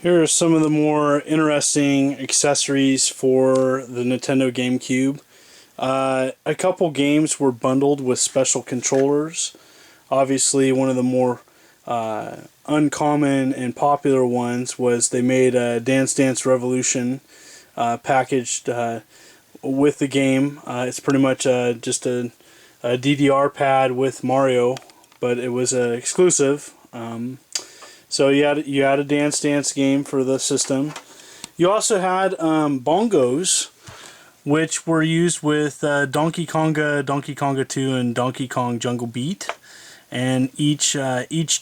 Here are some of the more interesting accessories for the Nintendo GameCube. A couple games were bundled with special controllers. Obviously, one of the more uncommon and popular ones was they made a Dance Dance Revolution packaged with the game. It's pretty much just a DDR pad with Mario, but it was exclusive. So you had a Dance Dance game for the system. You also had Bongos, which were used with Donkey Konga 2, and Donkey Kong Jungle Beat. And each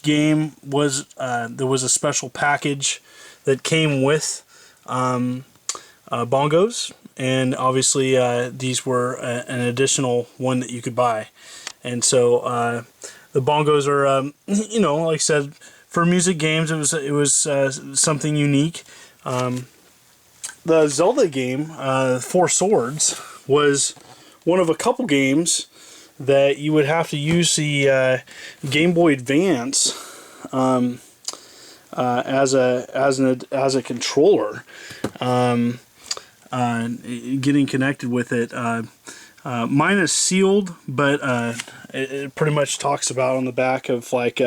game was there was a special package that came with Bongos, and obviously these were an additional one that you could buy. And so the Bongos are you know, like I said, for music games, it was something unique. The Zelda game, Four Swords, was one of a couple games that you would have to use the Game Boy Advance as a controller, getting connected with it. Mine is sealed, but it pretty much talks about on the back of like.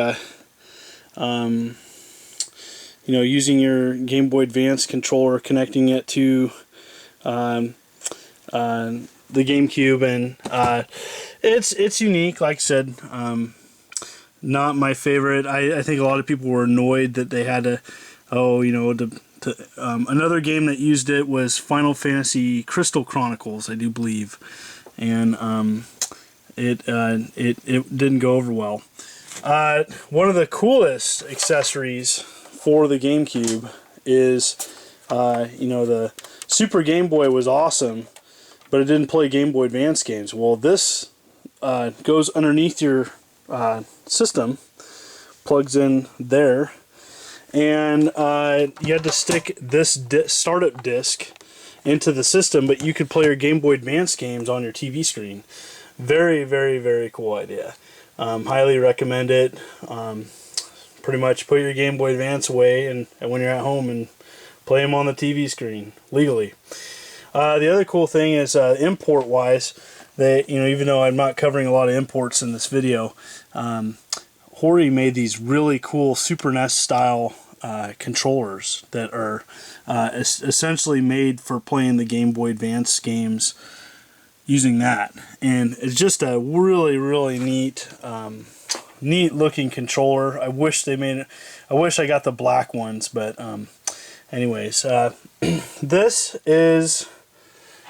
You know, using your Game Boy Advance controller, connecting it to the GameCube, and it's unique. Like I said, not my favorite. I think a lot of people were annoyed that they had to, another game that used it was Final Fantasy Crystal Chronicles, I do believe, and it didn't go over well. One of the coolest accessories for the GameCube is, the Super Game Boy was awesome, but it didn't play Game Boy Advance games. Well, this goes underneath your system, plugs in there, and you had to stick this startup disc into the system, but you could play your Game Boy Advance games on your TV screen. Very, very, very cool idea. Highly recommend it. Pretty much put your Game Boy Advance away and when you're at home and play them on the TV screen legally. The other cool thing is import wise, that even though I'm not covering a lot of imports in this video, Hori made these really cool Super NES style controllers that are essentially made for playing the Game Boy Advance games using that, and it's just a really, really neat looking controller. I wish they made it. I wish I got the black ones, but anyways, this is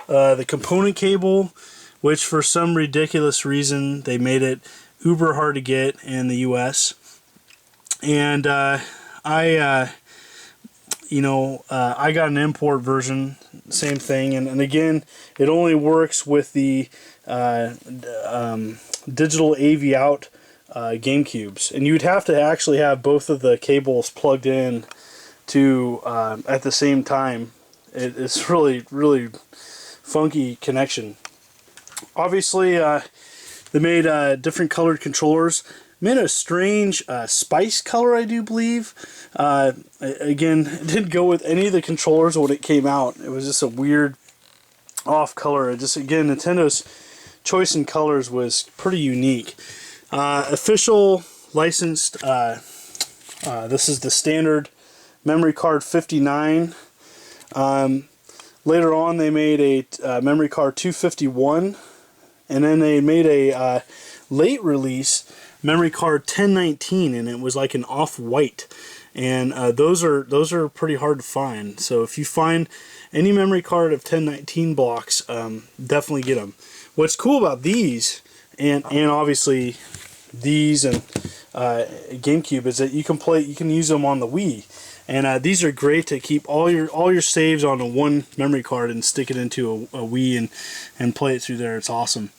the component cable, which for some ridiculous reason they made it uber hard to get in the US, and I got an import version, same thing, and again, it only works with the digital AV out GameCubes, and you'd have to actually have both of the cables plugged in to at the same time. It's really, really funky connection. Obviously, they made different colored controllers. Made a strange spice color, I do believe. Again, it didn't go with any of the controllers when it came out. It was just a weird off color. Again, Nintendo's choice in colors was pretty unique. Official licensed, this is the standard memory card 59. Later on they made a memory card 251, and then they made a late release memory card 1019, and it was like an off-white, and those are pretty hard to find. So if you find any memory card of 1019 blocks, definitely get them. What's cool about these, and obviously these and GameCube, is that you can use them on the Wii, and these are great to keep all your saves on a one memory card and stick it into a Wii and play it through there. It's awesome.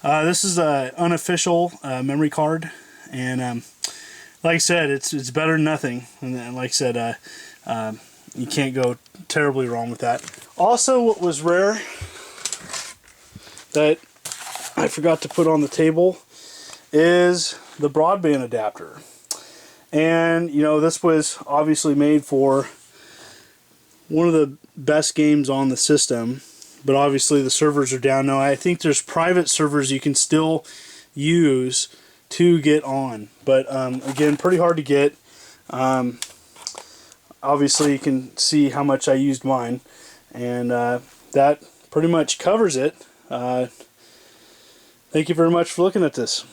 This is an unofficial memory card, and like I said, it's better than nothing. And like I said, you can't go terribly wrong with that. Also, what was rare that I forgot to put on the table is the Broadband Adapter. And this was obviously made for one of the best games on the system, but obviously the servers are down now. I think there's private servers you can still use to get on, but again, pretty hard to get. Obviously you can see how much I used mine, and that pretty much covers it. Thank you very much for looking at this.